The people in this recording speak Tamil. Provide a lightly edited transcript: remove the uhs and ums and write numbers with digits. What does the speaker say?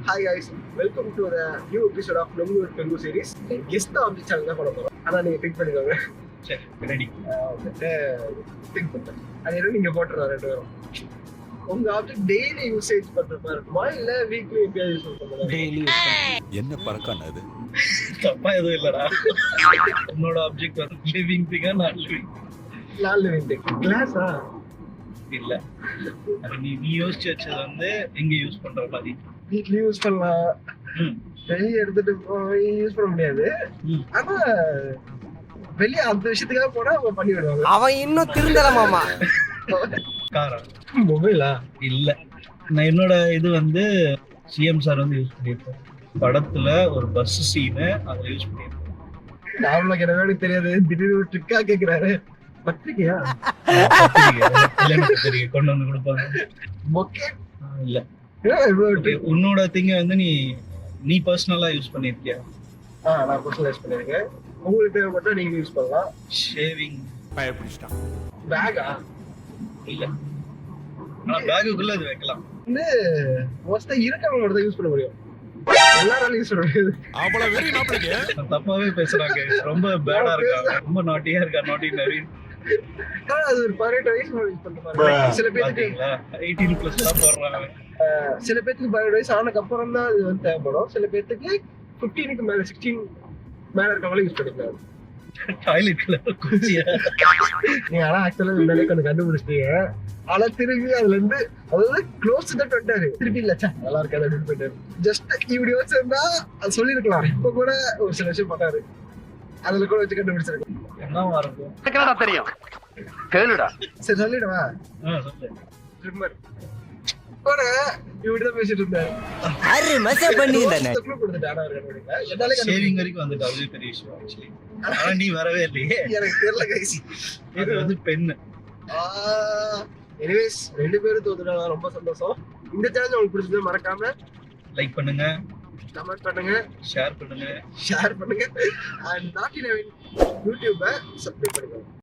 Hi guys, welcome to the new episode of Nongur Pengu series. Guest the object channel தான் பண்ண போறோம். ஆனா நீங்க திங்க் பண்ணிக்கோங்க. சரி, ரெடி. திங்க் பண்ணுங்க. அது நீங்க போட்டுறா ரெண்டு பேரும். உங்க ஆப்ஜெக்ட் டெய்லி யூசேஜ் பண்ற மாதிரி இருக்குமா இல்ல வீக்லி எப்பயாவது யூஸ் பண்ணுவீங்களா? டெய்லி யூஸ் பண்ணுங்க. என்ன பறக்கான அது? தப்பா எதுவும் இல்லடா. உன்னோட ஆப்ஜெக்ட் வந்து லிவிங் திங்கா நான் லிவிங். நான் லிவிங் திங். கிளாஸா? இல்ல. அது நீ யோசிச்சு வச்சது வந்து எங்க யூஸ் பண்ற மாதிரி. வீக்லி யூஸ் பண்ணலாம். வெளியே எடுத்துட்டு போய் யூஸ் பண்ண முடியாது. ஆனா வெளியே அந்த விஷயத்துக்காக போனா அவங்க பண்ணி விடுவாங்க. அவன் இன்னும் திருந்தல மாமா. காரா? மொபைலா? இல்ல. நான் என்னோட இது வந்து சிஎம் சார் வந்து யூஸ் பண்ணிருப்பேன். படத்துல ஒரு பஸ் சீனு அதுல யூஸ் பண்ணிருப்பேன். நார்மலா எனக்கு தெரியாது. திடீர்னு ஒரு ட்ரிக்கா கேக்குறாரு. பத்திரிக்கையா? தெரியும் கொண்டு வந்து கொடுப்பாங்க. மொக்கே? இல்ல. உன்னோட திங்க வந்து நீ பர்சனலா யூஸ் பண்ணிருக்கியா? நான் பர்சனலா யூஸ் பண்ணிருக்கேன். உங்களுக்கு தேவைப்பட்டா நீங்க யூஸ் பண்ணலாம். ஷேவிங் பயப்பிடிச்சிட்டான். பேகா? இல்ல. ஆனா பேக்குக்குள்ள அது வைக்கலாம். வந்து மோஸ்டா இருக்கவங்களோட தான் யூஸ் பண்ண முடியும். எல்லாராலும் யூஸ் பண்ண முடியாது. அவ்வளவு வெறி நாப்படிக்கு தப்பாவே பேசுறாங்க. ரொம்ப பேடா இருக்காங்க. ரொம்ப நாட்டியா இருக்கா. நாட்டி நவீன். அது ஒரு 18 வயசு யூஸ் பண்ண பாருங்க. சில பேருக்கு 18+ தான் போடுறாங்க. சில பேருக்கு 18 வயசு ஆனதுக்கு அப்புறம் தான் அது வந்து தேவைப்படும். சில பேருக்கு 15க்கு மேல 16 மேல இருக்கவங்களே யூஸ் பண்ணிக்கலாம். டாய்லெட்ல குச்சியா? நீங்க ஆனா ஆக்சுவலா முன்னாடியே கொஞ்சம் கண்டுபிடிச்சிட்டீங்க. ஆனா திரும்பி அதுல இருந்து அதாவது க்ளோஸ் தான் பண்ணிட்டாரு. திருப்பி இல்லச்சா நல்லா இருக்காது அப்படின்னு போயிட்டாரு. ஜஸ்ட் இப்படி வச்சிருந்தா அது சொல்லிருக்கலாம். இப்ப கூட ஒரு சில விஷயம் பண்ணாரு. அதுல கூட வச்சு கண்டுபிடிச்சிருக்கேன். என்னவா இருக்கும்? எனக்கு தெரியும். கேளுடா. சரி சொல்லிடுவா. சொல்லு. ட்ரிம்மர். கூட இப்படிதான் பேசிட்டு இருந்தாரு. அரு மசா பண்ணிருந்தானே. கொடுத்துட்டானா இருக்கீங்க. என்னால ஷேவிங் வரைக்கும் வந்துட்டு அதுவே பெரிய விஷயம் ஆக்சுவலி. ஆனா நீ வரவே இல்லையே. எனக்கு தெரியல கைஸ். இது வந்து பென்னு. எனிவேஸ் ரெண்டு பேரும் தோத்துட்டாங்க. ரொம்ப சந்தோஷம். இந்த சேனல் உங்களுக்கு பிடிச்சது மறக்காம லைக் பண்ணுங்க, கமெண்ட் பண்ணுங்க, ஷேர் பண்ணுங்க அண்ட் நாட்டி நவீன் யூடியூபை சப்ஸ்கிரைப் பண்ணுங்க.